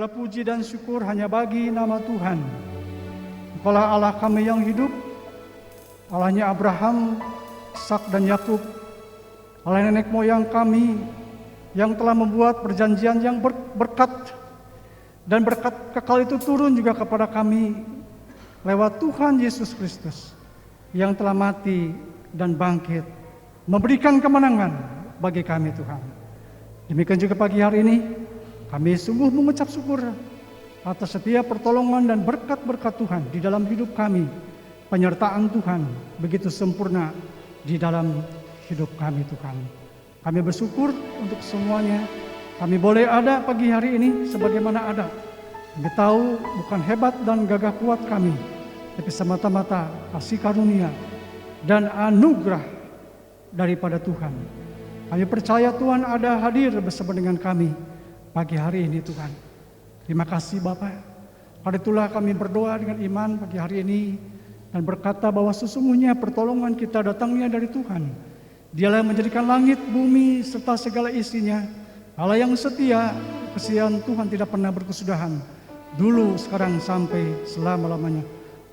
Segala puji dan syukur hanya bagi nama Tuhan. Engkaulah Allah kami yang hidup, Allahnya Abraham, Ishak dan Yakub, Allah nenek moyang kami yang telah membuat perjanjian yang berkat, dan berkat kekal itu turun juga kepada kami lewat Tuhan Yesus Kristus yang telah mati dan bangkit, memberikan kemenangan bagi kami Tuhan. Demikian juga pagi hari ini kami sungguh mengucap syukur atas setiap pertolongan dan berkat-berkat Tuhan di dalam hidup kami. Penyertaan Tuhan begitu sempurna di dalam hidup kami Tuhan. Kami bersyukur untuk semuanya. Kami boleh ada pagi hari ini sebagaimana ada. Kami tahu bukan hebat dan gagah kuat kami, tapi semata-mata kasih karunia dan anugerah daripada Tuhan. Kami percaya Tuhan ada hadir bersama dengan kami pagi hari ini Tuhan. Terima kasih Bapa. Karena itulah kami berdoa dengan iman pagi hari ini dan berkata bahwa sesungguhnya pertolongan kita datangnya dari Tuhan. Dialah yang menjadikan langit, bumi serta segala isinya. Allah yang setia, kesian Tuhan tidak pernah berkesudahan. Dulu, sekarang, sampai selama-lamanya.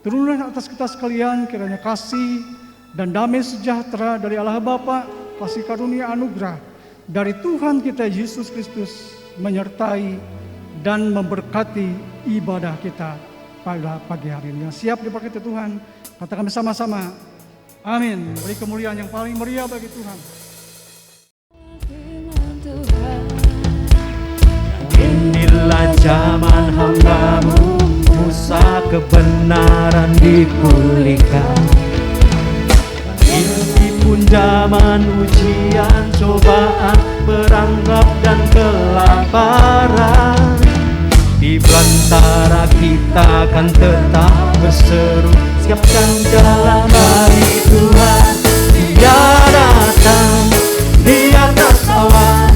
Turunlah atas kita sekalian kiranya kasih dan damai sejahtera dari Allah Bapa, kasih karunia anugerah dari Tuhan kita Yesus Kristus menyertai dan memberkati ibadah kita pada pagi hari ini. Siap diberkati Tuhan, katakan bersama-sama, amin. Beri kemuliaan yang paling meriah bagi Tuhan. Inilah zaman hamba-Mu, Musa kebenaran dipulihkan. Ini pun zaman ujian, cobaan, perang dan kelaparan. Di belantara kita akan tetap berseru, siapkan jalan bagi Tuhan. Dia datang di atas awan,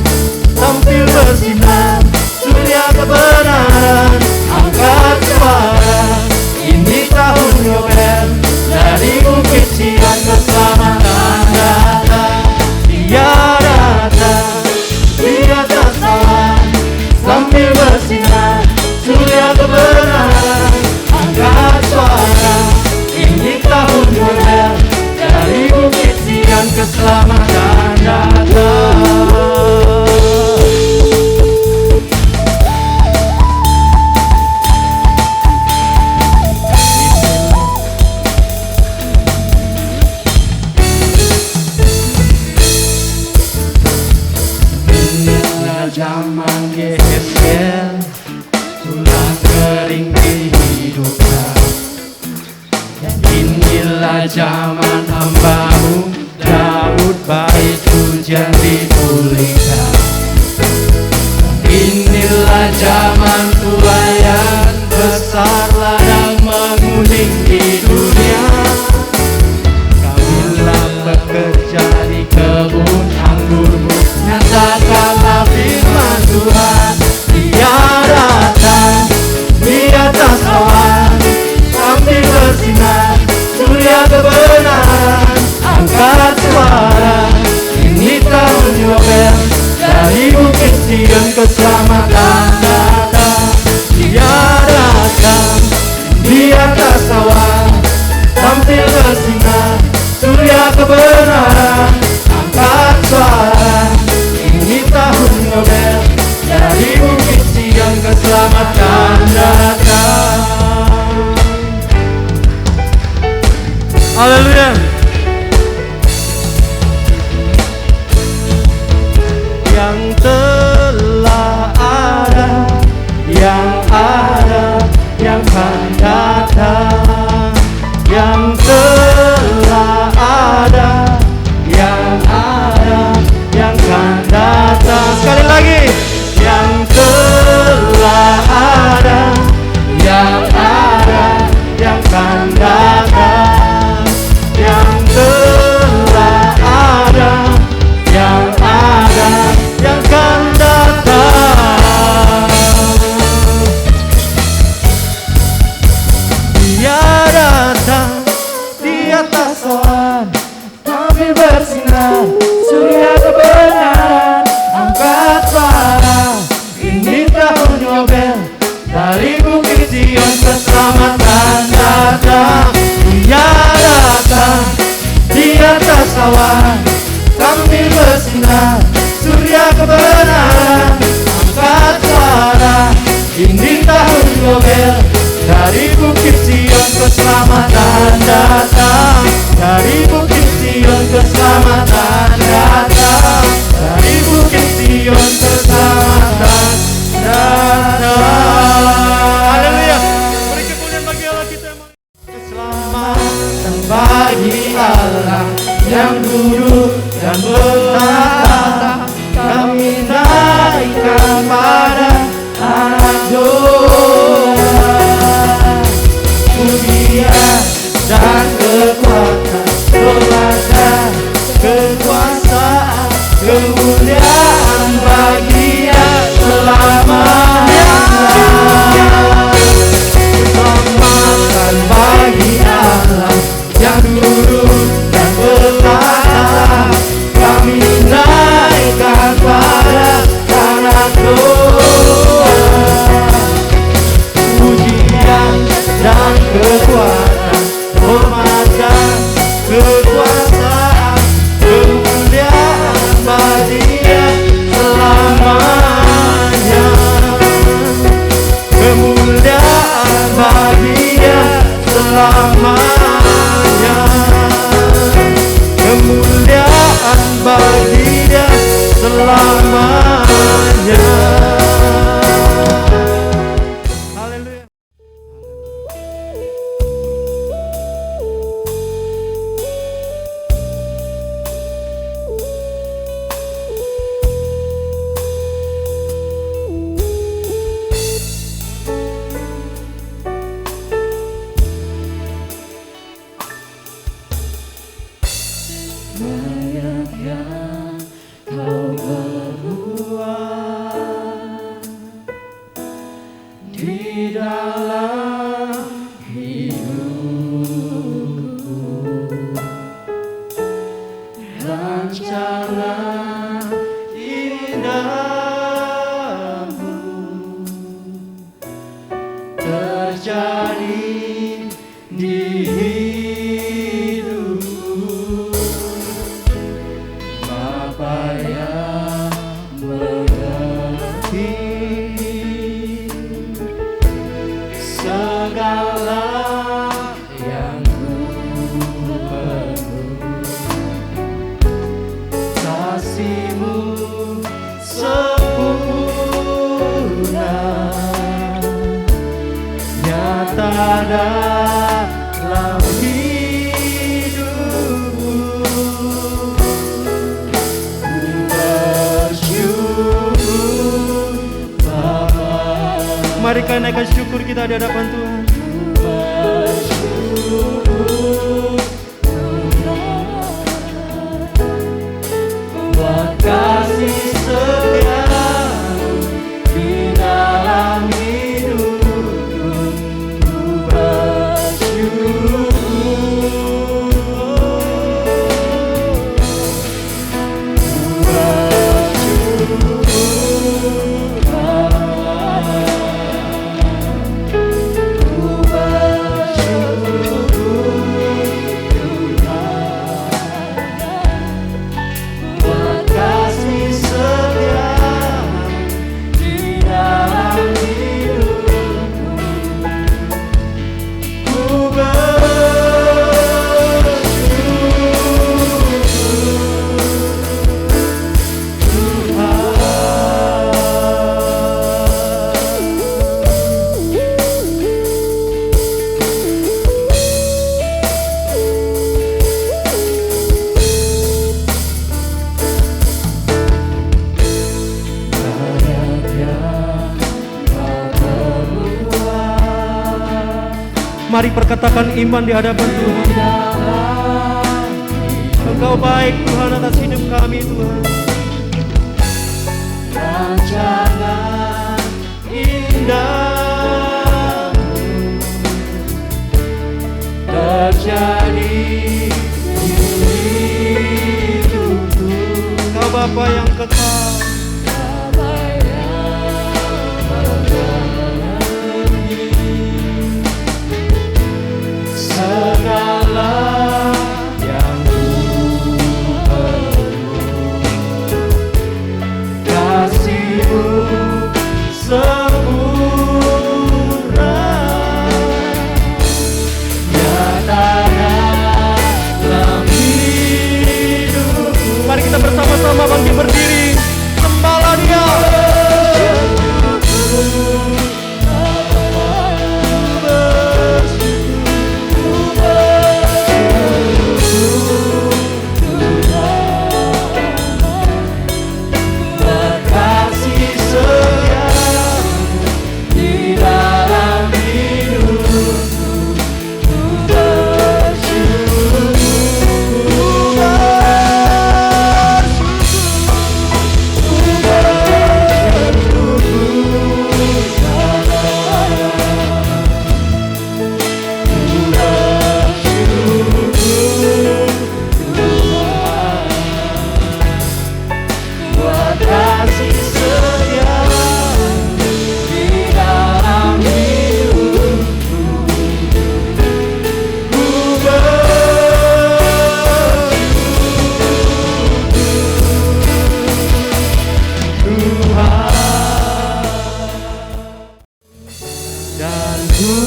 tampil bersinar, surya kebenaran. Angkat suara, ini tahun Yobel, dari bukit Sion keselamatan datang. Dia datang di atas awan, sambil bersinar, surya kebenaran. Angkat suara, ini tahun Yobel, dari bukit Sion keselamatan datang. Zaman Yehezkel, tulang kering dihidupkan. Inilah zaman hamba-Mu Daud, bait pujian dipulihkan. Inilah zaman tuayan besar, ladang menguning di dunia. Kamilah bekerja di kebun anggur-Mu, nyatakanlah firman Tuhan. Dia datang di atas awan, sambil bersinar, surya kebenaran. Angkat suara, ini tahun Yobel, dari bukit Sion keselamatan datang. Dia datang di atas awan, tampil bersinar, surya kebenaran. Angkat suara, ini tahun Yobel, dari bukit Sion keselamatan datang. Haleluya. Yang telah ada, yang ada, yang akan datang. Yang telah ada, yang ada, yang akan datang. Sekali lagi, yang telah ada, yang ada, yang akan datang. Yang telah ada, yang ada, yang akan datang. Dia datang di atas awan, kami bersinar, surya kebenaran. Angkat suara, ini tahun Yobel, bangsawan, kami bersinar, surya kebenaran. Angkat suara, ini tahun Yobel, dari Bukit Sion keselamatan datang, dari Bukit Sion keselamatan datang, dari Bukit Sion keselamatan datang. Haleluya. Beri kemuliaan bagi Allah kita. Keselamatan bagi Allah yang duduk dan bertata, kami naikkan pada anak domba. Pujian dan kekuatan, kemuliaan, kekuasaan, kemuliaan bagi Dia selamanya. Keselamatan bagi Allah yang duduk dan bertata, kami naikkan pada anak domba. Pujian dan kekuatan, hormat dan kekuasaan, kemuliaan bagi Dia selamanya. Kemuliaan bagi Dia selamanya. Kemuliaan bagi Dia selamanya. Haleluya. Banyak yang Kau berbuat di dalam hidupku, rencana indahmu terjadi di hidupku. Bapa yang mengerti segala yang ku perlu, kasih-Mu sempurna nyata dalam hidupku. Mari kita naikkan syukur kita di hadapan Tuhan. Buat kasih setia-Mu di dalam hidupku, ku bersyukur. Mari perkatakan iman di hadapan Tuhan. Engkau baik Tuhan atas hidup kami Tuhan. Rancangan indah terjadi di hidupku. Kau Bapa yang kekal, segala yang ku kita bersama-sama bangkit berdiri. Sembahlah Dia. Kasih setia di dalam hidupku, ku bersyukur, buat kasih setia di dalam hidupku, ku Dan ku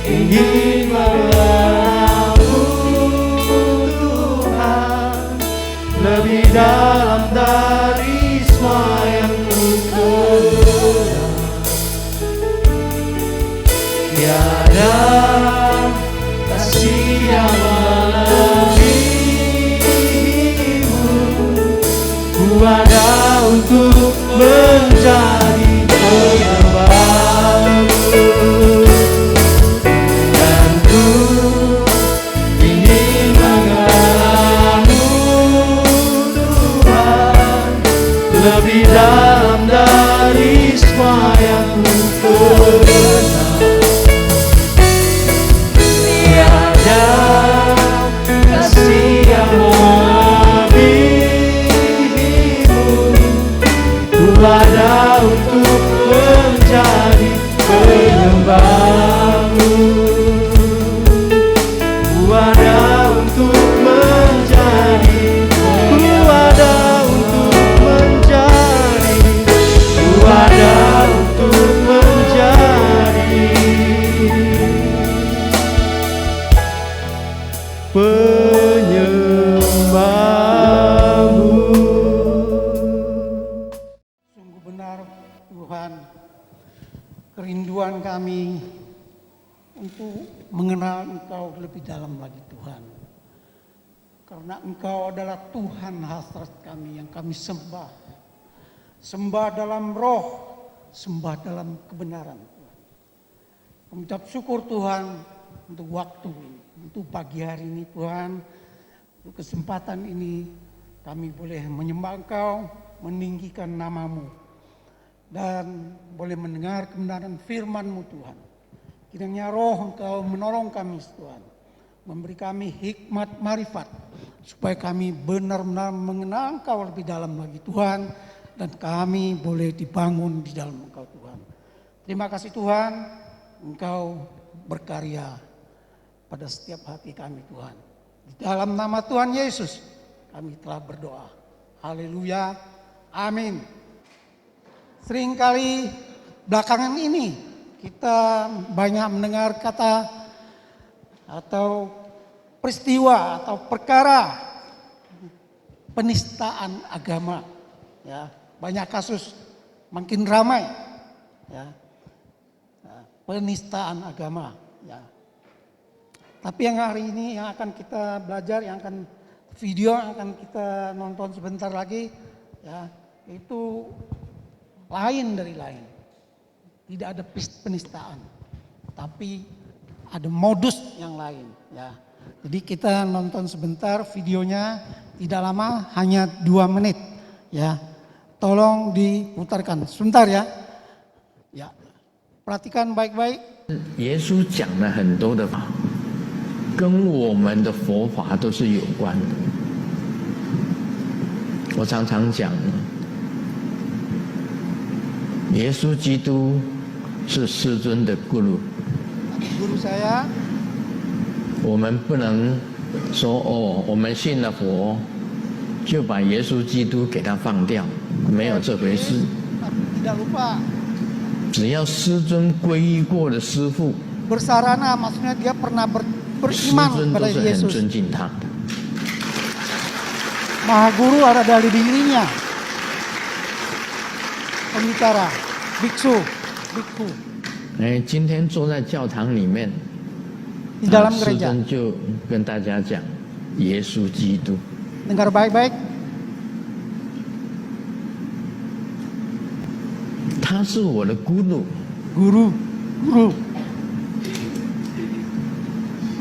ingin mengenalmu Tuhan, lebih dalam dari semua yang ku kenal. Tiada kasih yang melebihimu, ku ada untuk menjadi penyembahmu. Dan ku ingin mengenalmu Tuhan, lebih dalam dari semua yang ku kenal. Tiada kasih yang melebihimu, ku ada untuk menjadi penyembahmu. Ku ada untuk menjadi, ku ada untuk menjadi, ku ada untuk menjadi penyembahmu. Sungguh benar Tuhan, kerinduan kami untuk mengenal Engkau lebih dalam lagi Tuhan. Karena Engkau adalah Tuhan hasrat kami yang kami sembah. Sembah dalam roh, sembah dalam kebenaran Tuhan. Mengucap syukur Tuhan untuk waktu ini, untuk pagi hari ini Tuhan. Untuk kesempatan ini kami boleh menyembah Engkau, meninggikan nama-Mu, dan boleh mendengar kebenaran firman-Mu Tuhan. Kiranya roh Engkau menolong kami Tuhan, memberi kami hikmat marifat, supaya kami benar-benar mengenal Engkau lebih dalam lagi Tuhan, dan kami boleh dibangun di dalam Engkau Tuhan. Terima kasih Tuhan, Engkau berkarya pada setiap hati kami Tuhan. Di dalam nama Tuhan Yesus kami telah berdoa. Haleluya. Amin. Seringkali belakangan ini kita banyak mendengar kata atau peristiwa atau perkara penistaan agama. Ya, banyak kasus makin ramai. Ya, penistaan agama. Ya. Tapi yang hari ini yang akan kita belajar, yang akan video yang akan kita nonton sebentar lagi, ya, itu lain dari lain. Tidak ada penistaan, tapi ada modus yang lain. Ya. Jadi kita nonton sebentar videonya, tidak lama, hanya 2 menit. Ya, tolong diputarkan sebentar ya. Ya, perhatikan baik-baik. 耶稣讲了很多的法，跟我们的佛法都是有关的。我常常讲，耶稣基督是师尊的 guru， Guru saya 我们不能说哦，我们信了佛，就把耶稣基督给他放掉，没有这回事。 tidak lupa 只要师尊皈依过的师父， bersarana, maksudnya dia pernah 师 beriman 尊都 kepada 是很 Yesus. 尊敬他的。Maha Guru ada dari dirinya. Pembicara, biksu, bikku 今天坐在教堂里面， di dalam 师 gereja. 尊就跟大家讲耶稣基督。 Dengar baik-baik, 他是我的咕噜， guru, guru.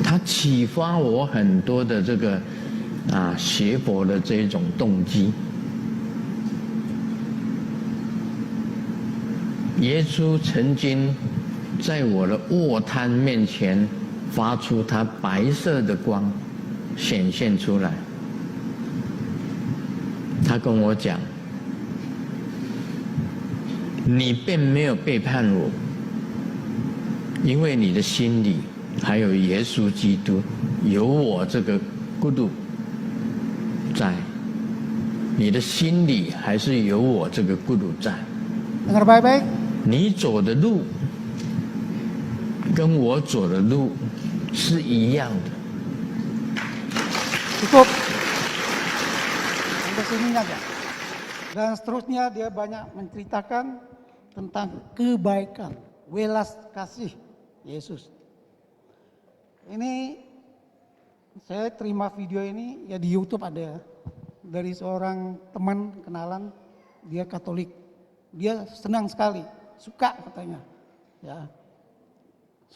他启发我很多的这个学佛的这种动机。耶稣曾经在我的卧摊面前发出他白色的光，显现出来。他跟我讲：“你并没有背叛我，因为你的心里还有耶稣基督，有我这个咕噜在，你的心里还是有我这个咕噜在。 Dengar baik-baik, 你走的路跟我走的路是一样的。 cukup. Sampai sini aja. Dan seterusnya dia banyak menceritakan tentang kebaikan, welas kasih Yesus. Ini saya terima video ini ya di YouTube ada dari seorang teman kenalan, dia Katolik. Dia senang sekali, suka katanya. Ya.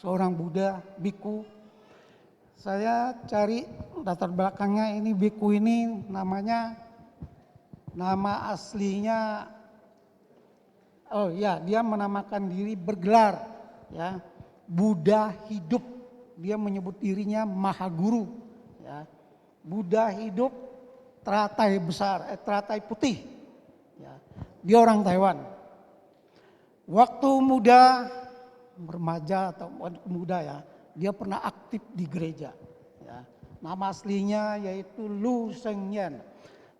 Seorang Buddha, biku. Saya cari latar belakangnya, ini biku ini namanya, nama aslinya, oh ya, dia menamakan diri bergelar ya Buddha hidup. Dia menyebut dirinya Maha Guru ya. Buddha hidup teratai besar, teratai putih ya. Dia orang Taiwan. Waktu muda, remaja atau muda ya, dia pernah aktif di gereja ya. Nama aslinya yaitu Lu Shengyan.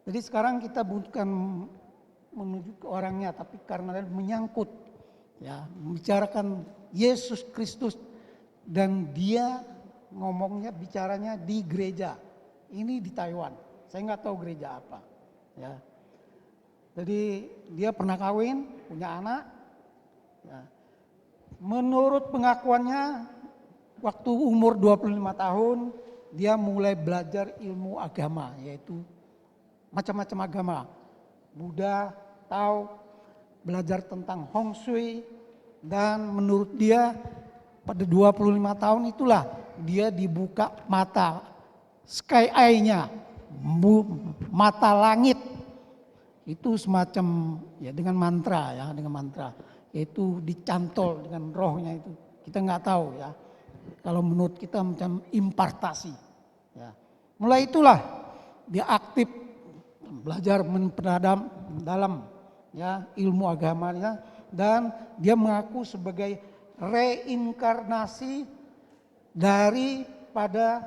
Jadi sekarang kita bukan menuju ke orangnya, tapi karena menyangkut ya, membicarakan Yesus Kristus, dan dia ngomongnya bicaranya di gereja ini di Taiwan. Saya nggak tahu gereja apa ya. Jadi dia pernah kawin, punya anak ya. Menurut pengakuannya waktu umur 25 tahun dia mulai belajar ilmu agama, yaitu macam-macam agama. Buddha, Tao, belajar tentang Hong Shui, dan menurut dia pada 25 tahun itulah dia dibuka mata sky eye-nya, mata langit. Itu semacam ya dengan mantra ya, dengan mantra. Yaitu dicantol dengan rohnya itu. Kita nggak tahu ya. Kalau menurut kita macam impartasi. Ya. Mulai itulah dia aktif belajar mendalam dalam ya ilmu agamanya, dan dia mengaku sebagai reinkarnasi daripada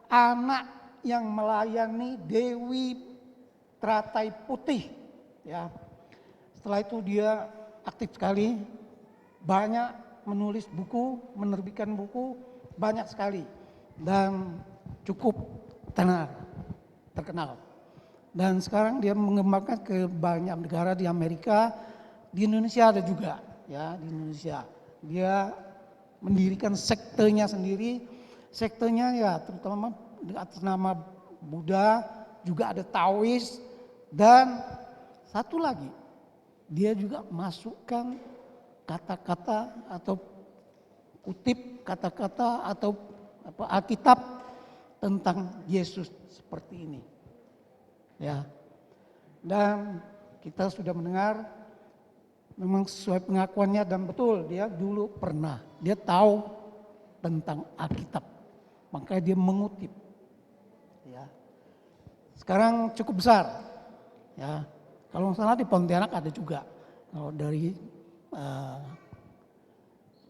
anak yang melayani Dewi Teratai Putih ya. Setelah itu dia aktif sekali, banyak menulis buku, menerbitkan buku banyak sekali, dan cukup terkenal. Dan sekarang dia mengembangkan ke banyak negara di Amerika, di Indonesia ada juga ya, di Indonesia. Dia mendirikan sektenya sendiri. Sektenya ya terutama atas nama Buddha, juga ada Taois, dan satu lagi dia juga masukkan kata-kata atau kutip kata-kata atau Alkitab tentang Yesus seperti ini. Ya. Dan kita sudah mendengar memang sesuai pengakuannya, dan betul dia dulu pernah, dia tahu tentang Alkitab. Makanya dia mengutip. Ya. Sekarang cukup besar. Ya. Kalau salah di Pontianak ada juga. Kalau dari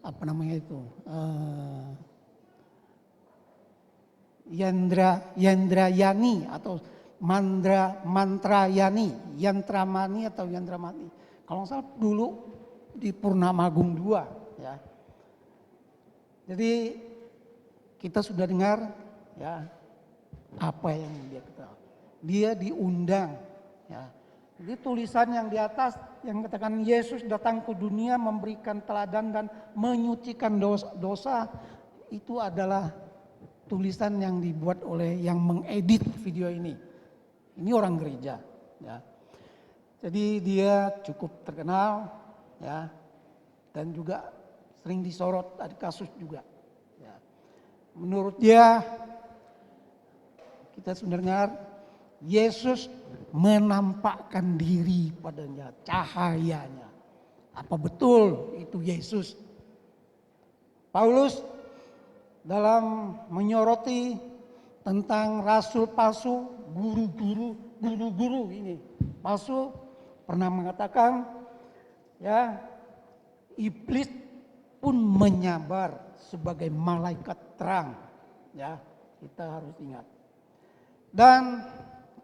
apa namanya itu? Yandrayani atau Mantrayani, Yantramani atau Yandramani. Kalau salah dulu di Purnamagung 2 ya. Jadi kita sudah dengar ya apa yang dia ketahui. dia diundang. Ya. Jadi tulisan yang di atas yang katakan Yesus datang ke dunia memberikan teladan dan menyucikan dosa, itu adalah tulisan yang dibuat oleh yang mengedit video ini. Ini orang gereja. Ya. Jadi dia cukup terkenal, ya, dan juga sering disorot, ada kasus juga. Ya. Menurut dia, kita sudah dengar, Yesus menampakkan diri padanya, cahayanya. Apa betul itu Yesus? Paulus dalam menyoroti tentang rasul palsu, guru-guru ini palsu, pernah mengatakan, ya, iblis pun menyabar sebagai malaikat terang. Ya, kita harus ingat. Dan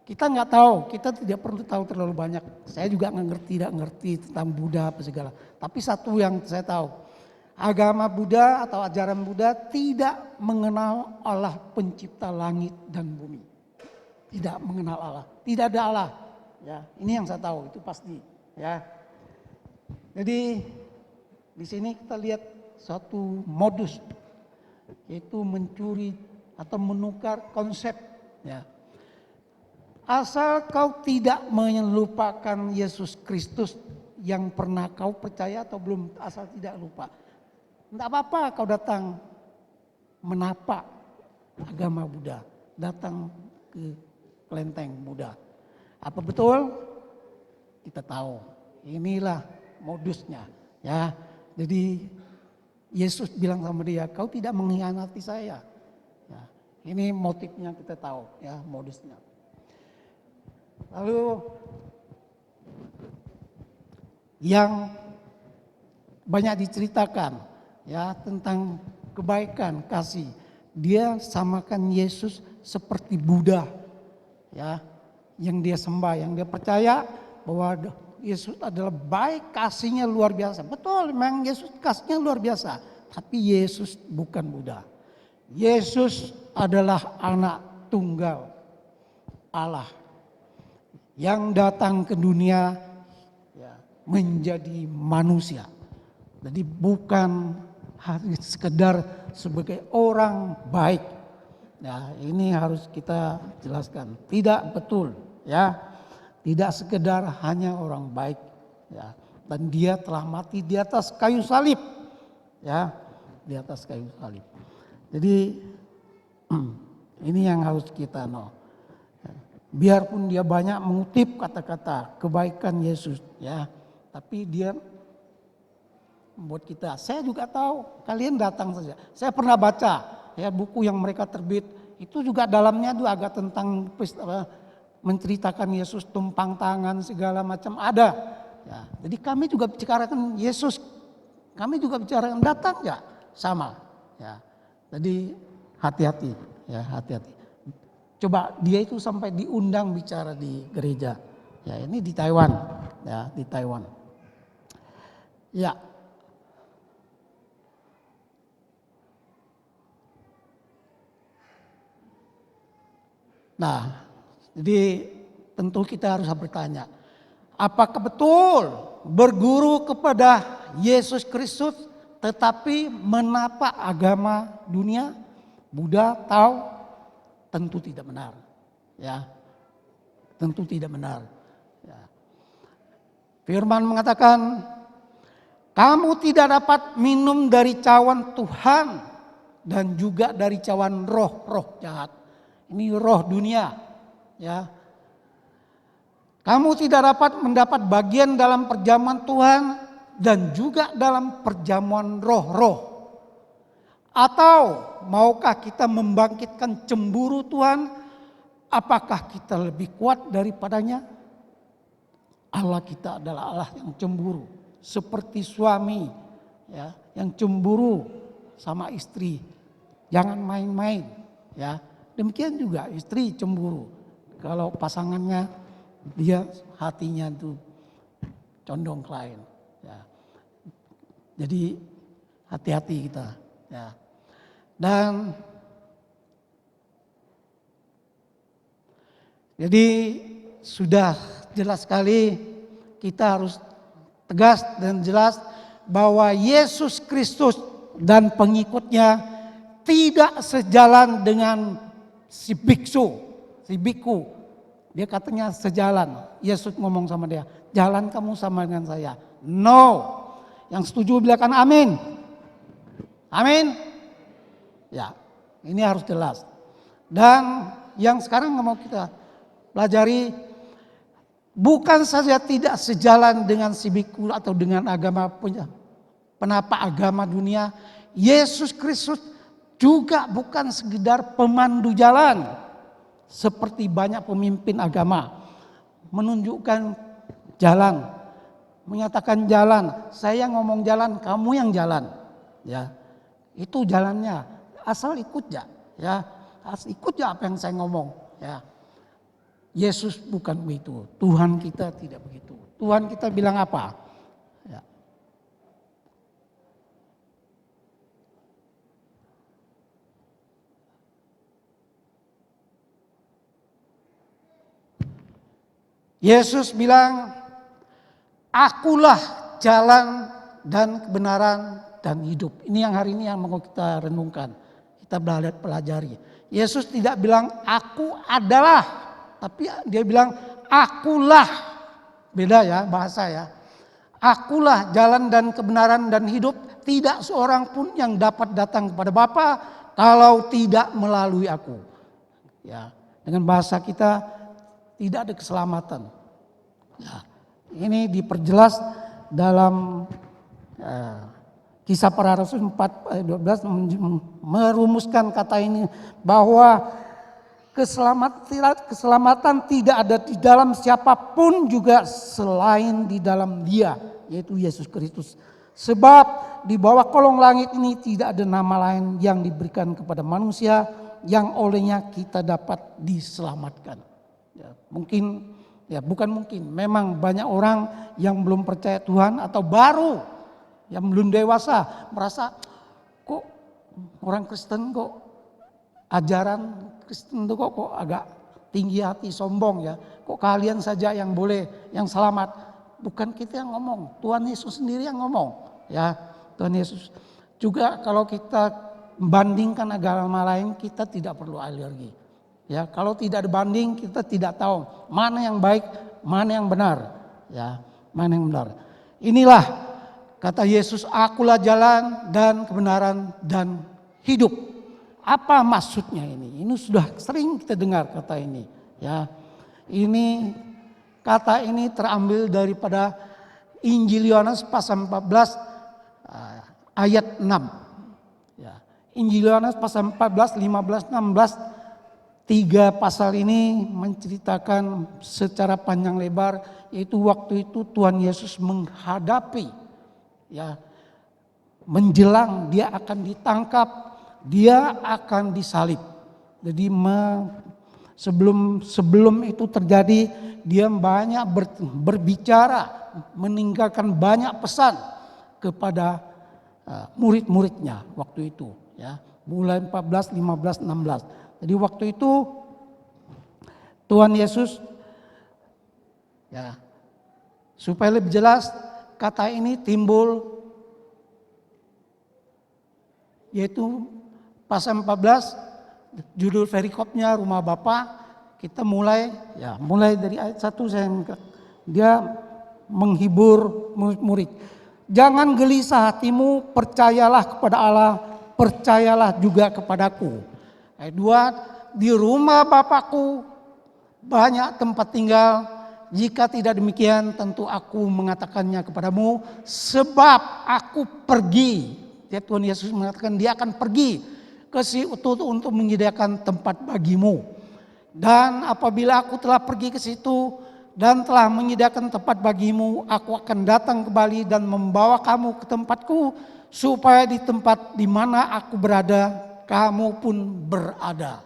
kita nggak tahu, kita tidak perlu tahu terlalu banyak. Saya juga tidak ngerti tentang Buddha apa segala. Tapi satu yang saya tahu, agama Buddha atau ajaran Buddha tidak mengenal Allah pencipta langit dan bumi. Tidak mengenal Allah, tidak ada Allah. Ya, ini yang saya tahu, itu pasti. Ya, jadi di sini kita lihat suatu modus, yaitu mencuri atau menukar konsep. Ya. Asal kau tidak melupakan Yesus Kristus yang pernah kau percaya atau belum, asal tidak lupa. Tidak apa-apa kau datang menapak agama Buddha, datang ke kelenteng Buddha. Apa betul? Kita tahu. Inilah modusnya. Ya, jadi Yesus bilang sama dia, kau tidak mengkhianati saya. Ya, ini motifnya kita tahu, ya, modusnya. Lalu yang banyak diceritakan, ya, tentang kebaikan, kasih. Dia samakan Yesus seperti Buddha, ya, yang dia sembah, yang dia percaya bahwa Yesus adalah baik, kasihnya luar biasa. Betul, memang Yesus kasihnya luar biasa. Tapi Yesus bukan Buddha. Yesus adalah anak tunggal Allah yang datang ke dunia, ya, menjadi manusia. Jadi bukan hanya sekedar sebagai orang baik. Ya, ini harus kita jelaskan. Tidak betul, ya. Tidak sekedar hanya orang baik, ya. Dan dia telah mati di atas kayu salib, ya, di atas kayu salib. Jadi ini yang harus kita know. Biarpun dia banyak mengutip kata-kata kebaikan Yesus, ya, tapi dia membuat kita. Saya juga tahu, kalian datang saja. Saya pernah baca, ya, buku yang mereka terbit, itu juga dalamnya itu agak tentang menceritakan Yesus tumpang tangan segala macam ada. Ya, jadi kami juga bicarakan Yesus, kami juga bicarakan datang ya sama. Ya, jadi hati-hati, ya, hati-hati. Coba dia itu sampai diundang bicara di gereja. Ya, ini di Taiwan, ya, di Taiwan. Ya. Nah, jadi tentu kita harus bertanya, apakah betul berguru kepada Yesus Kristus tetapi menapak agama dunia, Buddha, Tao? Tentu tidak benar, ya, tentu tidak benar. Ya. Firman mengatakan, kamu tidak dapat minum dari cawan Tuhan dan juga dari cawan roh-roh jahat. Ini roh dunia, ya. Kamu tidak dapat mendapat bagian dalam perjamuan Tuhan dan juga dalam perjamuan roh-roh. Atau maukah kita membangkitkan cemburu Tuhan? Apakah kita lebih kuat daripadanya? Allah kita adalah Allah yang cemburu. Seperti suami, ya, yang cemburu sama istri. Jangan main-main, ya. Demikian juga istri cemburu. Kalau pasangannya dia hatinya itu condong ke lain. Ya. Jadi hati-hati kita. Ya. Dan Jadi sudah jelas sekali kita harus tegas dan jelas bahwa Yesus Kristus dan pengikutnya tidak sejalan dengan si biksu, si biku. Dia katanya sejalan. Yesus ngomong sama dia, jalan kamu sama dengan saya. No. Yang setuju bilang amin. Amin. Ya, ini harus jelas. Dan yang sekarang mau kita pelajari, bukan saja tidak sejalan dengan si biku atau dengan agama penapak agama dunia, Yesus Kristus juga bukan sekedar pemandu jalan seperti banyak pemimpin agama menunjukkan jalan, menyatakan jalan. Saya ngomong jalan, kamu yang jalan, ya itu jalannya. Asal ikut ya, asal ikut ya apa yang saya ngomong, ya. Yesus bukan begitu, Tuhan kita tidak begitu. Tuhan kita bilang apa? Ya. Yesus bilang, akulah jalan dan kebenaran dan hidup. Ini yang hari ini yang mau kita renungkan, kita pelajari. Yesus tidak bilang aku adalah, tapi dia bilang akulah. Beda ya bahasa ya. Akulah jalan dan kebenaran dan hidup. Tidak seorang pun yang dapat datang kepada Bapa kalau tidak melalui aku. Ya, dengan bahasa kita tidak ada keselamatan. Ya, ini diperjelas dalam Kisah Para Rasul 4:12 merumuskan kata ini bahwa keselamatan tidak ada di dalam siapapun juga selain di dalam Dia, yaitu Yesus Kristus. Sebab di bawah kolong langit ini tidak ada nama lain yang diberikan kepada manusia yang olehnya kita dapat diselamatkan. Ya, mungkin, ya bukan mungkin, memang banyak orang yang belum percaya Tuhan atau baru, yang belum dewasa, merasa kok orang Kristen kok ajaran Kristen itu kok agak tinggi hati, sombong ya. Kok kalian saja yang boleh, yang selamat. Bukan kita yang ngomong, Tuhan Yesus sendiri yang ngomong. Ya, Tuhan Yesus. Juga kalau kita bandingkan agama lain, kita tidak perlu alergi. Ya, kalau tidak dibanding, kita tidak tahu mana yang baik, mana yang benar. Ya, mana yang benar. Inilah kata Yesus, akulah jalan dan kebenaran dan hidup. Apa maksudnya ini? Ini sudah sering kita dengar kata ini. Ya, ini kata ini terambil daripada Injil Yohanes pasal 14 ayat 6. Ya, Injil Yohanes pasal 14, 15, 16. 3 pasal ini menceritakan secara panjang lebar, yaitu waktu itu Tuhan Yesus menghadapi, ya, menjelang dia akan ditangkap, dia akan disalib. Jadi sebelum itu terjadi, dia banyak berbicara, meninggalkan banyak pesan kepada murid-muridnya waktu itu. Ya, mulai 14, 15, 16. Jadi waktu itu Tuhan Yesus, ya, supaya lebih jelas kata ini timbul, yaitu pasal 14 judul perikopnya Rumah Bapa. Kita mulai dari ayat 1 dia menghibur murid-murid. Jangan gelisah hatimu, percayalah kepada Allah, percayalah juga kepadaku. Ayat 2, di rumah Bapakku banyak tempat tinggal. Jika tidak demikian tentu aku mengatakannya kepadamu, sebab aku pergi. Ya, Tuhan Yesus mengatakan dia akan pergi ke situ untuk menyediakan tempat bagimu. Dan apabila aku telah pergi ke situ dan telah menyediakan tempat bagimu, aku akan datang kembali dan membawa kamu ke tempatku, supaya di tempat di mana aku berada, kamu pun berada.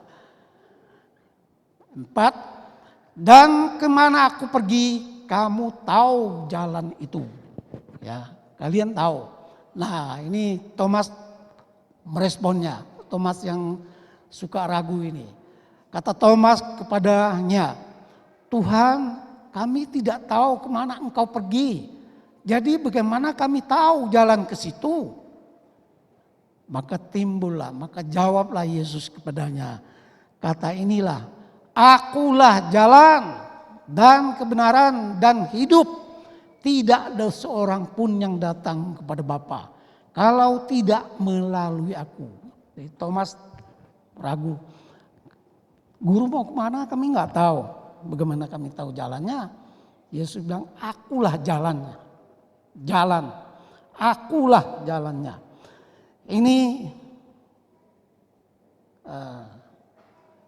4, dan kemana aku pergi, kamu tahu jalan itu. Ya, kalian tahu. Nah, ini Thomas meresponnya. Thomas yang suka ragu ini. Kata Thomas kepadanya, Tuhan, kami tidak tahu kemana Engkau pergi. Jadi bagaimana kami tahu jalan ke situ? Maka jawablah Yesus kepadanya. Kata inilah, akulah jalan dan kebenaran dan hidup. Tidak ada seorang pun yang datang kepada Bapa kalau tidak melalui aku. Jadi Thomas ragu. Guru mau kemana? Kami nggak tahu. Bagaimana kami tahu jalannya? Yesus bilang, akulah jalannya. Jalan. Akulah jalannya. Ini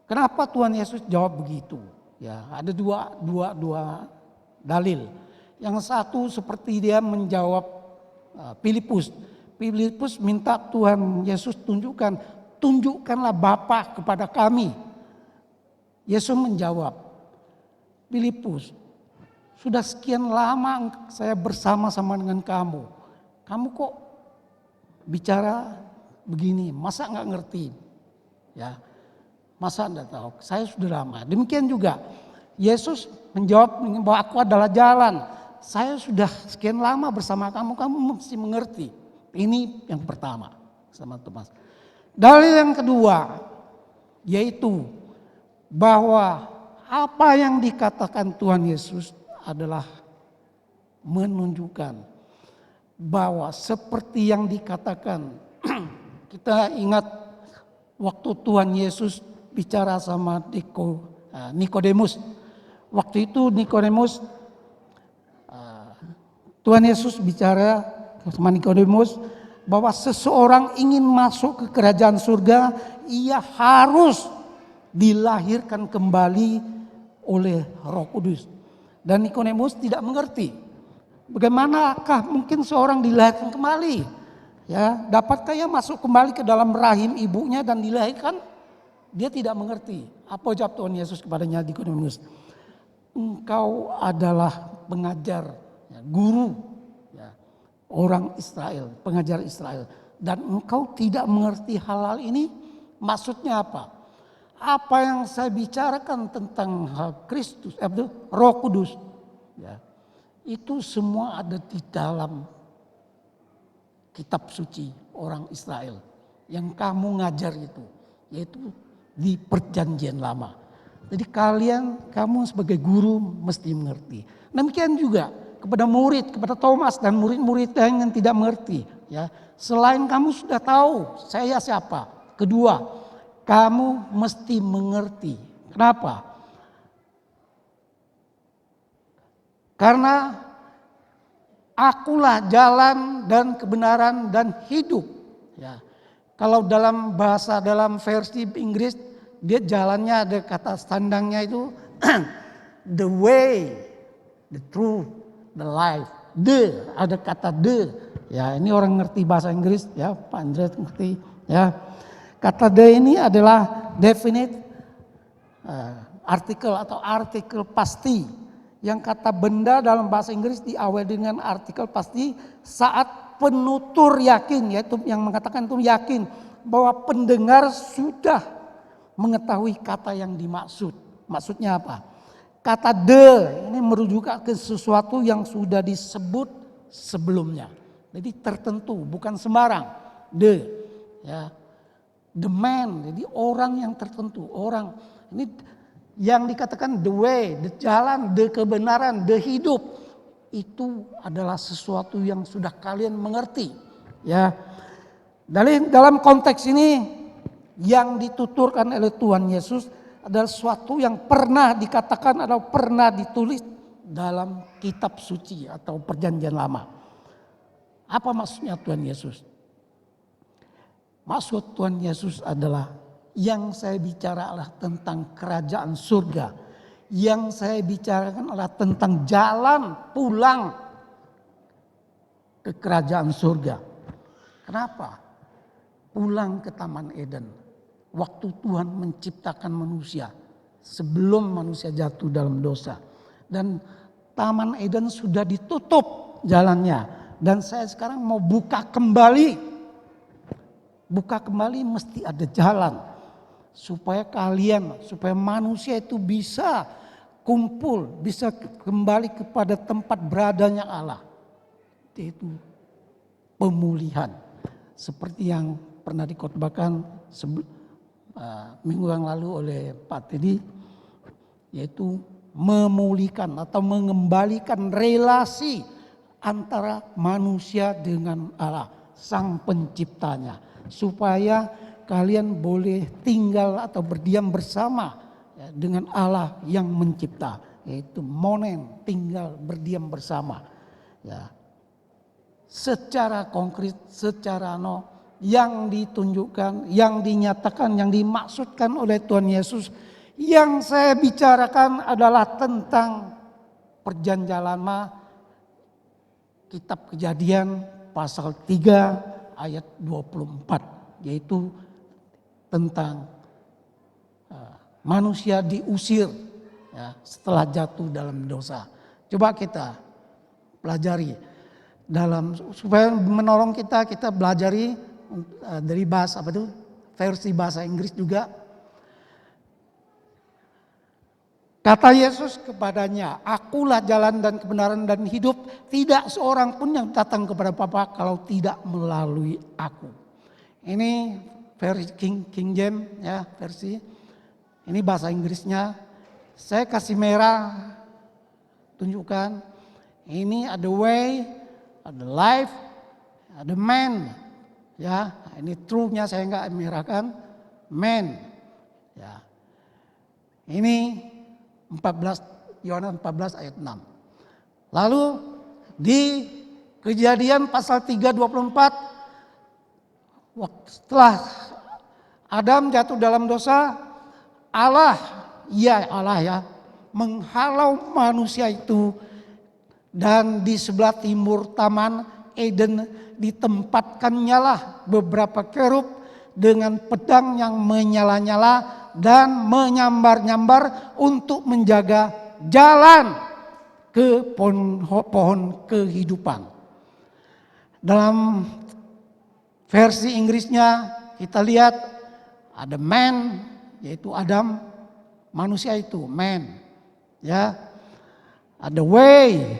kenapa Tuhan Yesus jawab begitu? Ya, ada dua dalil. Yang satu seperti dia menjawab Filipus. Filipus minta Tuhan Yesus tunjukkanlah Bapa kepada kami. Yesus menjawab, Filipus, sudah sekian lama saya bersama-sama dengan kamu. Kamu kok bicara begini, masa nggak ngerti? Ya, masa enggak tahu? Saya sudah lama. Demikian juga Yesus menjawab bahwa aku adalah jalan. Saya sudah sekian lama bersama kamu, kamu mesti mengerti. Ini yang pertama sama Thomas. Dalil yang kedua yaitu bahwa apa yang dikatakan Tuhan Yesus adalah menunjukkan bahwa seperti yang dikatakan, kita ingat waktu Tuhan Yesus bicara sama Nikodemus. Waktu itu Nikodemus, Tuhan Yesus bicara sama Nikodemus bahwa seseorang ingin masuk ke kerajaan surga, ia harus dilahirkan kembali oleh Roh Kudus. Dan Nikodemus tidak mengerti. Bagaimanakah mungkin seorang dilahirkan kembali? Ya, dapatkah ia masuk kembali ke dalam rahim ibunya dan dilahirkan? Dia tidak mengerti. Apa jawab Tuhan Yesus kepadanya Nikodemus? Engkau adalah pengajar, ya, guru, ya, orang Israel, pengajar Israel, dan engkau tidak mengerti hal-hal ini. Maksudnya apa? Apa yang saya bicarakan tentang Kristus, Roh Kudus, ya, itu semua ada di dalam kitab suci orang Israel yang kamu ngajar itu, yaitu di perjanjian lama. Jadi kamu sebagai guru mesti mengerti. Demikian juga kepada kepada Thomas dan murid-murid yang tidak mengerti. Ya, selain kamu sudah tahu saya siapa. Kedua, kamu mesti mengerti. Kenapa? Karena akulah jalan dan kebenaran dan hidup. Ya. Kalau dalam versi Inggris, dia jalannya ada kata standangnya itu the way, the truth, the life. Ada kata the. Ya, ini orang ngerti bahasa Inggris, ya, Pak Andreas ngerti, ya. Kata the ini adalah definite artikel atau artikel pasti. Yang kata benda dalam bahasa Inggris diawali dengan artikel pasti saat penutur yakin, yaitu yang mengatakan itu yakin bahwa pendengar sudah mengetahui kata yang dimaksud. Maksudnya apa? Kata the ini merujuk ke sesuatu yang sudah disebut sebelumnya. Jadi tertentu, bukan sembarang. The, ya, the man, jadi orang yang tertentu, orang ini. Yang dikatakan the way, the jalan, the kebenaran, the hidup, itu adalah sesuatu yang sudah kalian mengerti. Ya, dalam konteks ini yang dituturkan oleh Tuhan Yesus adalah sesuatu yang pernah dikatakan atau pernah ditulis dalam kitab suci atau perjanjian lama. Apa maksudnya Tuhan Yesus? Maksud Tuhan Yesus adalah yang saya bicara adalah tentang kerajaan surga. Yang saya bicarakan adalah tentang jalan pulang ke kerajaan surga. Kenapa? Pulang ke Taman Eden. Waktu Tuhan menciptakan manusia. Sebelum manusia jatuh dalam dosa. Dan Taman Eden sudah ditutup jalannya. Dan saya sekarang mau buka kembali. Buka kembali mesti ada jalan. Supaya manusia itu bisa kumpul, bisa kembali kepada tempat beradanya Allah. Itu pemulihan. Seperti yang pernah dikotbahkan minggu yang lalu oleh Pak Teddy, yaitu memulihkan atau mengembalikan relasi antara manusia dengan Allah, Sang Penciptanya, supaya kalian boleh tinggal atau berdiam bersama dengan Allah yang mencipta, yaitu monen, tinggal berdiam bersama. Ya. Secara konkret, secara yang ditunjukkan, yang dinyatakan, yang dimaksudkan oleh Tuhan Yesus, yang saya bicarakan adalah tentang perjanjian lama, kitab Kejadian pasal 3 ayat 24, yaitu tentang manusia diusir ya, setelah jatuh dalam dosa. Coba kita pelajari supaya menolong kita belajari dari bahasa versi bahasa Inggris juga. Kata Yesus kepadanya, "Akulah jalan dan kebenaran dan hidup. Tidak seorang pun yang datang kepada Bapa kalau tidak melalui aku." Ini versi King James ya, versi. Ini bahasa Inggrisnya. Saya kasih merah, tunjukkan. Ini ada way, ada life, ada man. Ya, ini true-nya saya enggak merahkan. Man. Ya. Ini 14 Yohanes 14 ayat 6. Lalu di Kejadian pasal 3:24, setelah Adam jatuh dalam dosa, Allah ya menghalau manusia itu, dan di sebelah timur Taman Eden ditempatkannya lah beberapa kerub dengan pedang yang menyala-nyala dan menyambar-nyambar untuk menjaga jalan ke pohon kehidupan. Dalam versi Inggrisnya kita lihat ada man, yaitu Adam, manusia itu man, ya. Ada way,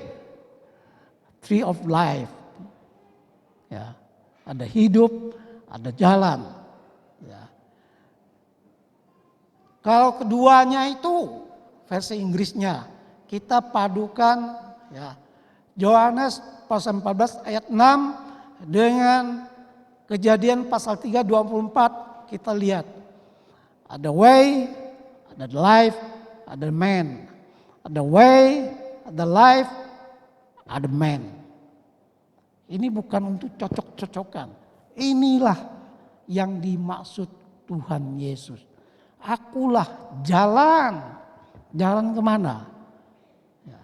tree of life, ya. Ada hidup, ada jalan, ya. Kalau keduanya itu versi Inggrisnya kita padukan ya Yohanes pasal 14 ayat 6 dengan Kejadian pasal 3:24, kita lihat ada way, ada life, ada man. Ada way, ada life, ada man. Ini bukan untuk cocok-cocokan. Inilah yang dimaksud Tuhan Yesus. Akulah jalan. Jalan kemana? Ya.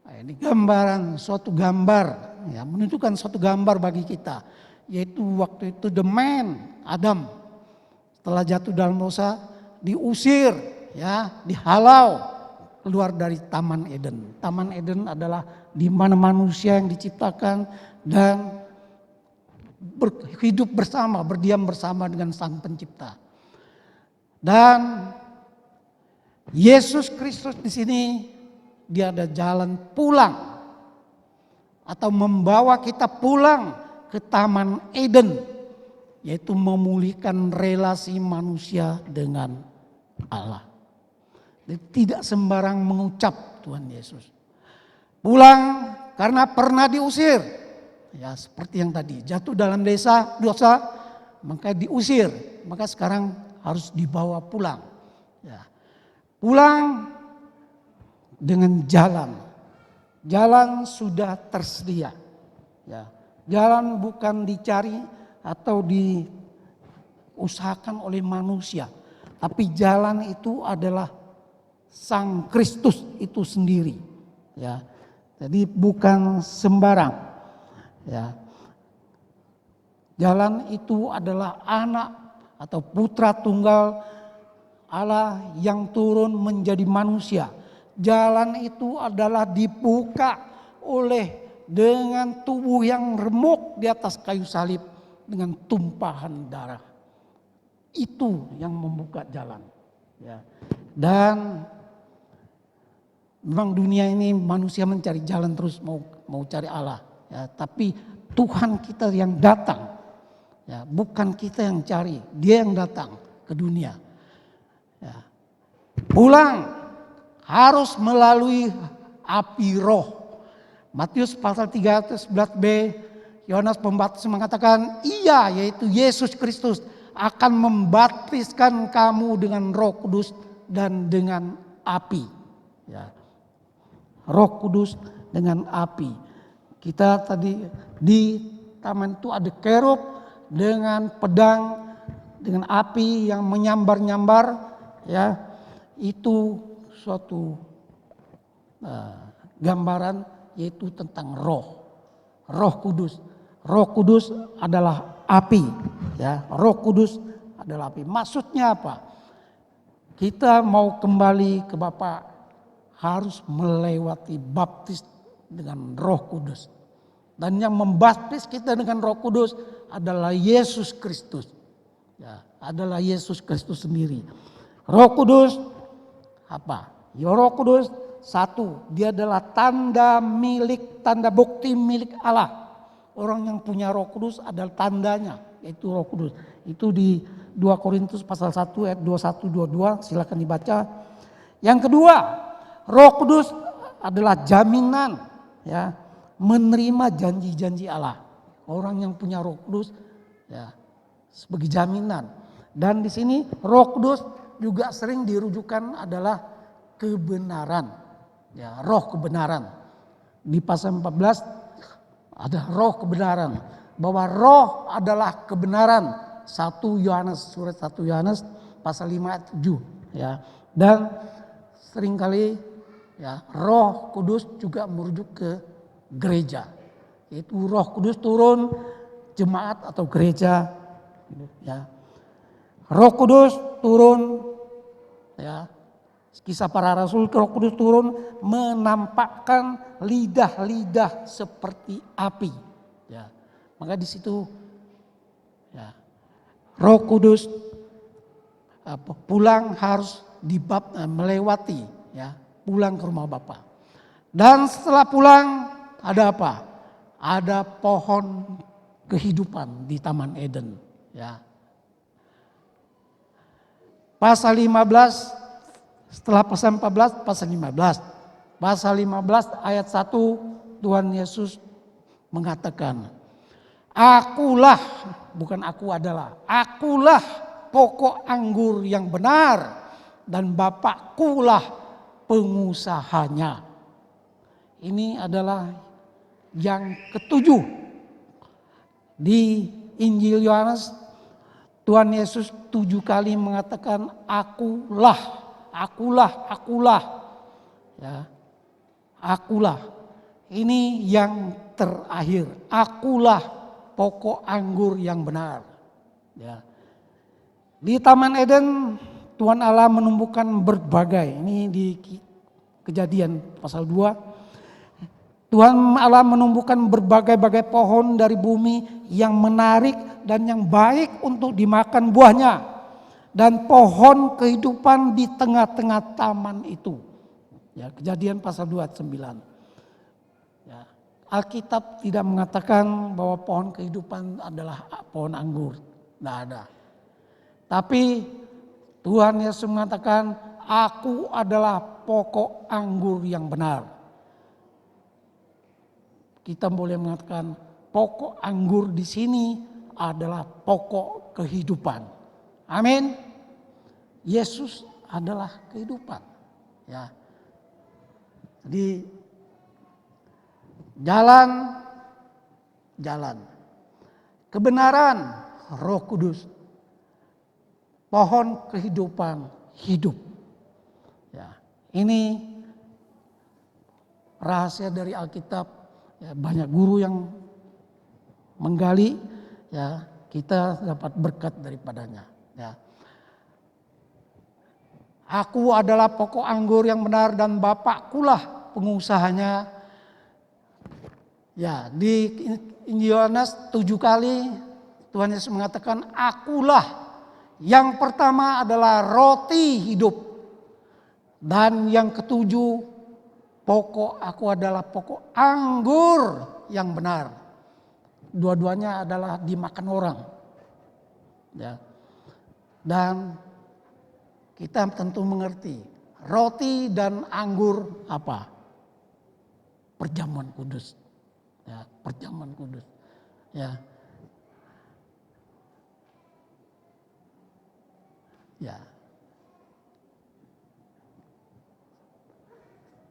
Nah, ini gambaran, suatu gambar. Ya, menunjukkan suatu gambar bagi kita. Yaitu waktu itu the man, Adam. Setelah jatuh dalam dosa, diusir, ya, dihalau keluar dari Taman Eden. Taman Eden adalah di mana manusia yang diciptakan dan hidup bersama, berdiam bersama dengan Sang Pencipta. Dan Yesus Kristus di sini dia ada jalan pulang atau membawa kita pulang ke Taman Eden, yaitu memulihkan relasi manusia dengan Allah. Tidak sembarang mengucap Tuhan Yesus. Pulang karena pernah diusir. Ya seperti yang tadi, jatuh dalam dosa, maka diusir. Maka sekarang harus dibawa pulang. Ya. Pulang dengan jalan. Jalan sudah tersedia. Ya. Jalan bukan dicari atau diusahakan oleh manusia. Tapi jalan itu adalah Sang Kristus itu sendiri. Ya. Jadi bukan sembarang. Ya. Jalan itu adalah anak atau putra tunggal Allah yang turun menjadi manusia. Jalan itu adalah dibuka dengan tubuh yang remuk di atas kayu salib dengan tumpahan darah. Itu yang membuka jalan. Ya. Dan Memang dunia ini manusia mencari jalan terus mau cari Allah. Ya, tapi Tuhan kita yang datang. Ya, bukan kita yang cari, Dia yang datang ke dunia. Ya. Pulang harus melalui api roh. Matius pasal 3:11b, Yohanes Pembaptis mengatakan, Ia yaitu Yesus Kristus akan membaptiskan kamu dengan Roh Kudus dan dengan api. Ya. Roh Kudus dengan api. Kita tadi di taman itu ada kerub dengan pedang, dengan api yang menyambar-nyambar, ya. Itu suatu gambaran, yaitu tentang roh. Roh Kudus. Roh Kudus adalah api, ya. Roh Kudus adalah api. Maksudnya apa? Kita mau kembali ke Bapa harus melewati baptis dengan Roh Kudus. Dan yang membaptis kita dengan Roh Kudus adalah Yesus Kristus. Ya, adalah Yesus Kristus sendiri. Roh Kudus apa? Ya, Roh Kudus satu, Dia adalah tanda bukti milik Allah. Orang yang punya Roh Kudus adalah tandanya, yaitu Roh Kudus. Itu di 2 Korintus pasal 1 ayat 21-22, silakan dibaca. Yang kedua, Roh Kudus adalah jaminan, ya, menerima janji-janji Allah. Orang yang punya Roh Kudus, ya, sebagai jaminan. Dan di sini Roh Kudus juga sering dirujukan adalah kebenaran, ya, Roh kebenaran. Di pasal 14 ada Roh kebenaran, bahwa Roh adalah kebenaran. 1 Yohanes, surat 1 Yohanes pasal 5 ayat 7, ya. Dan seringkali, ya, Roh Kudus juga merujuk ke gereja. Itu Roh Kudus turun jemaat atau gereja, ya. Roh Kudus turun, ya. Kisah para Rasul, Roh Kudus turun menampakkan lidah-lidah seperti api, ya. Maka di situ, ya, Roh Kudus pulang harus melewati, ya, pulang ke rumah Bapa. Dan setelah pulang ada apa? Ada pohon kehidupan di Taman Eden, ya. Pasal 15, setelah pasal 14, pasal 15. Pasal 15 ayat 1, Tuhan Yesus mengatakan, Akulah, bukan aku adalah, akulah pokok anggur yang benar dan Bapakkulah pengusahanya. Ini adalah yang ketujuh. Di Injil Yohanes, Tuhan Yesus 7 kali mengatakan akulah, akulah, akulah. Ya, akulah. Ini yang terakhir. Akulah pokok anggur yang benar. Ya. Di Taman Eden Tuhan Allah menumbuhkan berbagai. Ini di Kejadian pasal 2. Tuhan Allah menumbuhkan berbagai-bagai pohon dari bumi yang menarik dan yang baik untuk dimakan buahnya. Dan pohon kehidupan di tengah-tengah taman itu. Ya, Kejadian pasal 2 ayat 9. Ya, Alkitab tidak mengatakan bahwa pohon kehidupan adalah pohon anggur. Tidak ada. Tapi Tuhan Yesus mengatakan, Aku adalah pokok anggur yang benar. Kita boleh mengatakan pokok anggur di sini adalah pokok kehidupan. Amin. Yesus adalah kehidupan. Ya. Jadi jalan kebenaran, Roh Kudus, pohon kehidupan, hidup. Ya, ini rahasia dari Alkitab. Ya, banyak guru yang menggali, ya, kita dapat berkat daripadanya. Ya. Aku adalah pokok anggur yang benar dan Bapakkulah pengusahanya. Ya, di Injil Yohanes 7 kali Tuhan Yesus mengatakan akulah. Yang pertama adalah roti hidup. Dan yang ketujuh Aku adalah pokok anggur yang benar. Dua-duanya adalah dimakan orang. Ya. Dan kita tentu mengerti roti dan anggur apa? Perjamuan kudus. Ya, perjamuan kudus. Ya. Ya.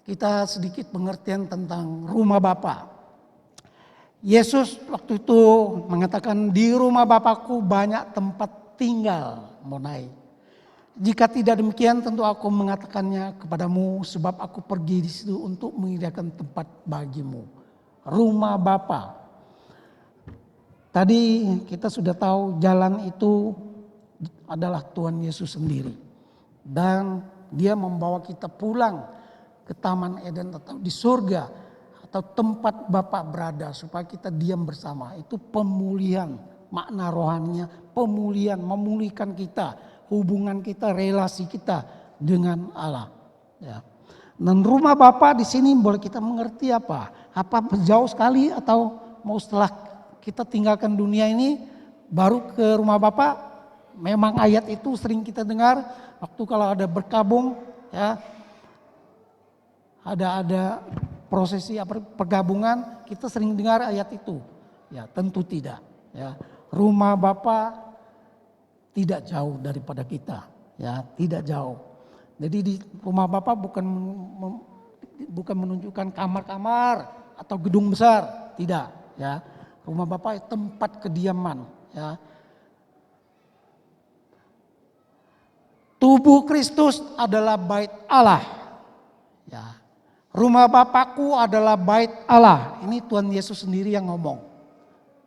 Kita sedikit pengertian tentang rumah Bapa. Yesus waktu itu mengatakan, di rumah Bapakku banyak tempat tinggal, Monai. Jika tidak demikian tentu aku mengatakannya kepadamu, sebab aku pergi di situ untuk menyediakan tempat bagimu. Rumah Bapa. Tadi kita sudah tahu jalan itu adalah Tuhan Yesus sendiri. Dan dia membawa kita pulang ke Taman Eden atau di surga atau tempat Bapa berada supaya kita diam bersama. Itu pemulihan, makna rohaninya pemulihan, memulihkan kita, hubungan kita, relasi kita dengan Allah. Ya. Dan rumah Bapa di sini boleh kita mengerti apa? Apa jauh sekali atau mau setelah kita tinggalkan dunia ini baru ke rumah Bapa? Memang ayat itu sering kita dengar waktu kalau ada berkabung, ya. Ada prosesi pergabungan, kita sering dengar ayat itu. Ya, tentu tidak. Ya, rumah Bapa tidak jauh daripada kita. Ya, tidak jauh. Jadi di rumah Bapa bukan menunjukkan kamar-kamar atau gedung besar, tidak. Ya, rumah Bapa itu tempat kediaman. Ya. Tubuh Kristus adalah bait Allah. Ya. Rumah Bapakku adalah bait Allah. Ini Tuhan Yesus sendiri yang ngomong.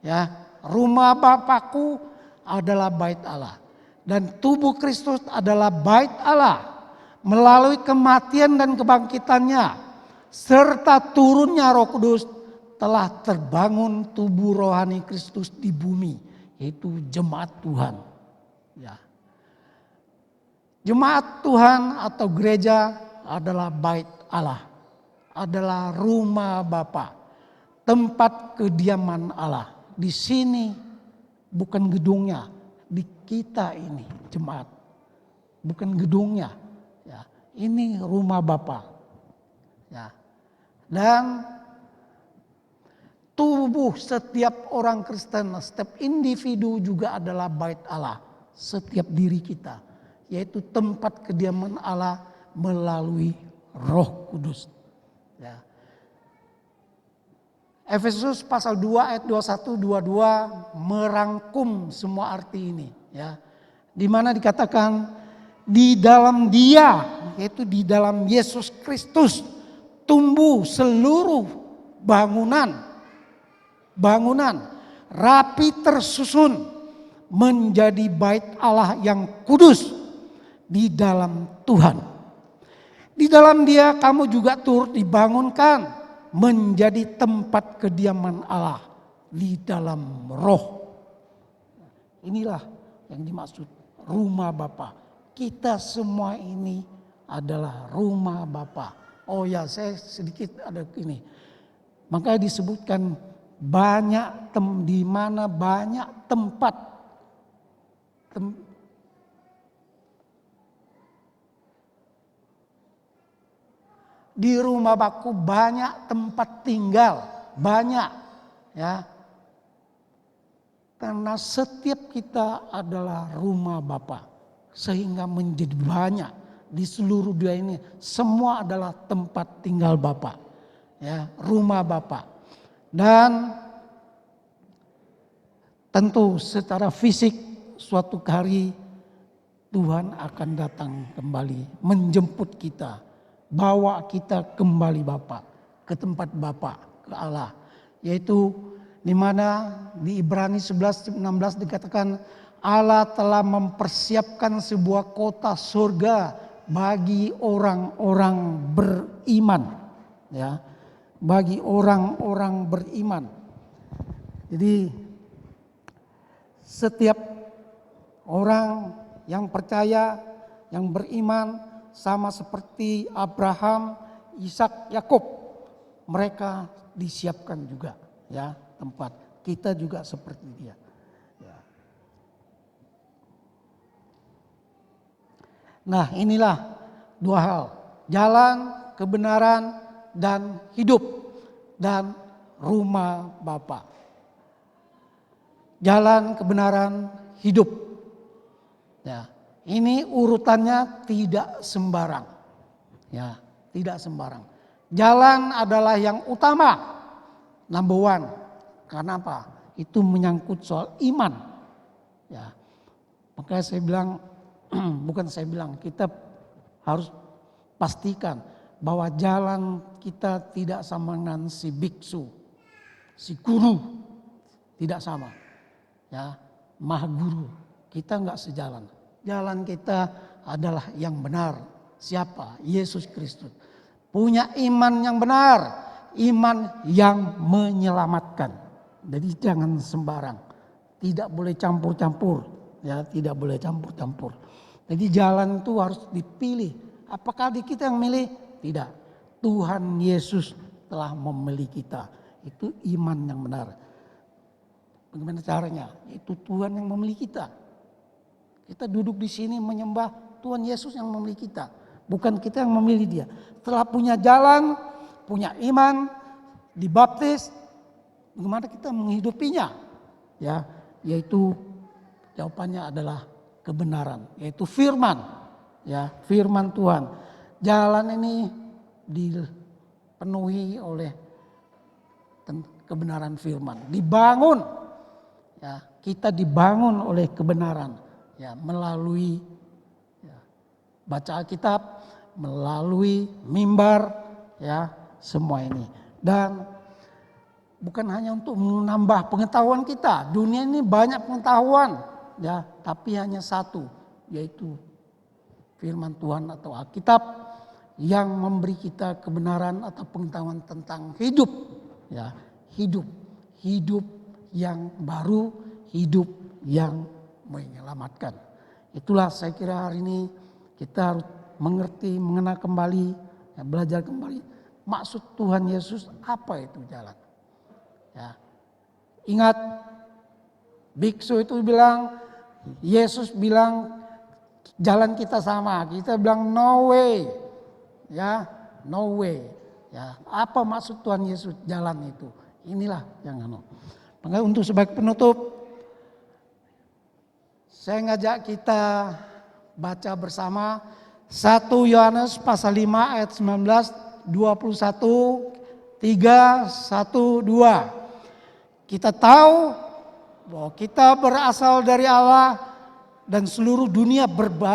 Ya, rumah Bapakku adalah bait Allah. Dan tubuh Kristus adalah bait Allah. Melalui kematian dan kebangkitannya serta turunnya Roh Kudus telah terbangun tubuh rohani Kristus di bumi, yaitu jemaat Tuhan. Ya. Jemaat Tuhan atau gereja adalah bait Allah. Adalah rumah Bapa, tempat kediaman Allah. Di sini bukan gedungnya, di kita ini jemaat, bukan gedungnya. Ya, ini rumah Bapa. Ya, dan tubuh setiap orang Kristen, setiap individu juga adalah bait Allah. Setiap diri kita, yaitu tempat kediaman Allah melalui Roh Kudus. Ya. Efesus pasal 2 ayat 21-22 merangkum semua arti ini. Ya. Di mana dikatakan di dalam Dia, yaitu di dalam Yesus Kristus, tumbuh seluruh bangunan rapi tersusun menjadi bait Allah yang kudus di dalam Tuhan. Di dalam Dia kamu juga turut dibangunkan menjadi tempat kediaman Allah di dalam Roh. Inilah yang dimaksud rumah Bapa. Kita semua ini adalah rumah Bapa. Oh ya, saya sedikit ada ini. Makanya disebutkan banyak di mana banyak tempat di rumah Bapakku banyak tempat tinggal, banyak, ya. Karena setiap kita adalah rumah Bapa, sehingga menjadi banyak di seluruh dunia ini. Semua adalah tempat tinggal Bapa, ya, rumah Bapa. Dan tentu secara fisik suatu hari Tuhan akan datang kembali menjemput kita. Bawa kita kembali Bapa, ke tempat Bapa, ke Allah. Yaitu di mana di Ibrani 11-16 dikatakan Allah telah mempersiapkan sebuah kota surga bagi orang-orang beriman. Ya, bagi orang-orang beriman. Jadi setiap orang yang percaya, yang beriman, sama seperti Abraham Ishak, Yakub, mereka disiapkan juga ya tempat. Kita juga seperti dia. Ya. Nah, inilah dua hal, jalan, kebenaran, dan hidup, dan rumah Bapa. Jalan, kebenaran, hidup. Ya, ini urutannya tidak sembarang. Ya, tidak sembarang. Jalan adalah yang utama, number one. Karena apa? Itu menyangkut soal iman. Ya, makanya saya bilang, bukan saya bilang, kita harus pastikan bahwa jalan kita tidak sama dengan si biksu, si guru, tidak sama. Ya, maha guru, kita enggak sejalan. Jalan kita adalah yang benar. Siapa? Yesus Kristus. Punya iman yang benar, iman yang menyelamatkan. Jadi jangan sembarang. Tidak boleh campur-campur, ya, tidak boleh campur-campur. Jadi jalan itu harus dipilih. Apakah kita yang milih? Tidak. Tuhan Yesus telah memilih kita. Itu iman yang benar. Bagaimana caranya? Itu Tuhan yang memilih kita. Kita duduk di sini menyembah Tuhan Yesus yang memilih kita. Bukan kita yang memilih dia. Setelah punya jalan, punya iman, dibaptis, bagaimana kita menghidupinya? Ya, yaitu jawabannya adalah kebenaran, yaitu firman. Ya, firman Tuhan. Jalan ini dipenuhi oleh kebenaran firman. Dibangun. Ya, kita dibangun oleh kebenaran. Ya, melalui baca Alkitab, melalui mimbar, ya, semua ini. Dan bukan hanya untuk menambah pengetahuan kita. Dunia ini banyak pengetahuan, ya, tapi hanya satu, yaitu firman Tuhan atau Alkitab yang memberi kita kebenaran atau pengetahuan tentang hidup, ya, hidup yang baru, hidup yang menyelamatkan. Itulah saya kira hari ini kita harus mengerti, mengenal kembali, ya, belajar kembali maksud Tuhan Yesus apa itu jalan. Ya. Ingat, biksu itu bilang, Yesus bilang jalan kita sama, kita bilang no way, ya, no way. Ya, apa maksud Tuhan Yesus jalan itu? Inilah yang Maka untuk sebagai penutup, saya ngajak kita baca bersama 1 Yohanes pasal 5 ayat 19, 21, 3, 1, 2. Kita tahu bahwa kita berasal dari Allah dan seluruh dunia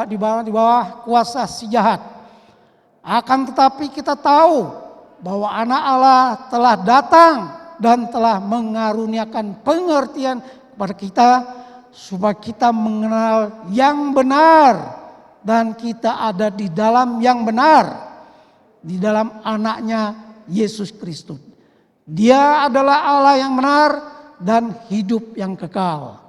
di bawah kuasa si jahat. Akan tetapi kita tahu bahwa anak Allah telah datang dan telah mengaruniakan pengertian kepada kita supaya kita mengenal yang benar dan kita ada di dalam yang benar, di dalam anaknya Yesus Kristus. Dia adalah Allah yang benar dan hidup yang kekal.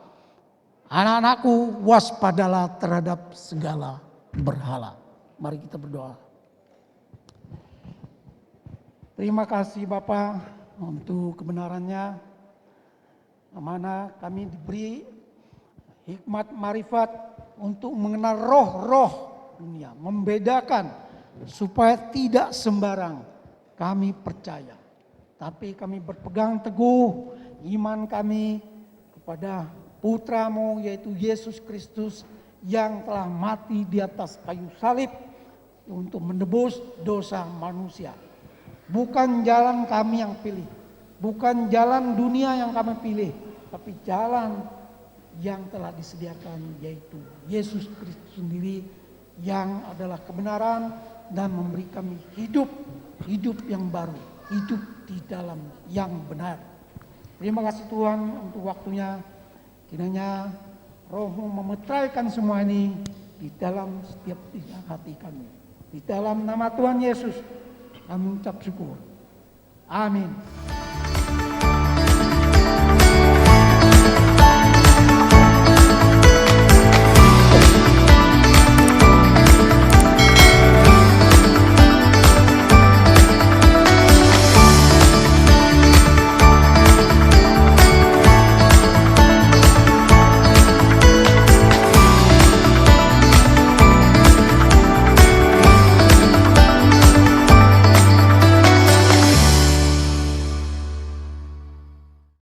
Anak-anakku, waspadalah terhadap segala berhala. Mari kita berdoa. Terima kasih Bapa untuk kebenarannya, mana kami diberi hikmat marifat untuk mengenal roh-roh dunia, membedakan supaya tidak sembarang kami percaya, tapi kami berpegang teguh iman kami kepada Putra-Mu yaitu Yesus Kristus yang telah mati di atas kayu salib untuk menebus dosa manusia. Bukan jalan kami yang pilih, bukan jalan dunia yang kami pilih, tapi jalan yang telah disediakan yaitu Yesus Kristus sendiri yang adalah kebenaran dan memberi kami hidup yang baru, hidup di dalam yang benar. Terima kasih Tuhan untuk waktunya. Kiranya Roh-Mu memetraikan semua ini di dalam setiap hati kami. Di dalam nama Tuhan Yesus kami ucap syukur. Amin.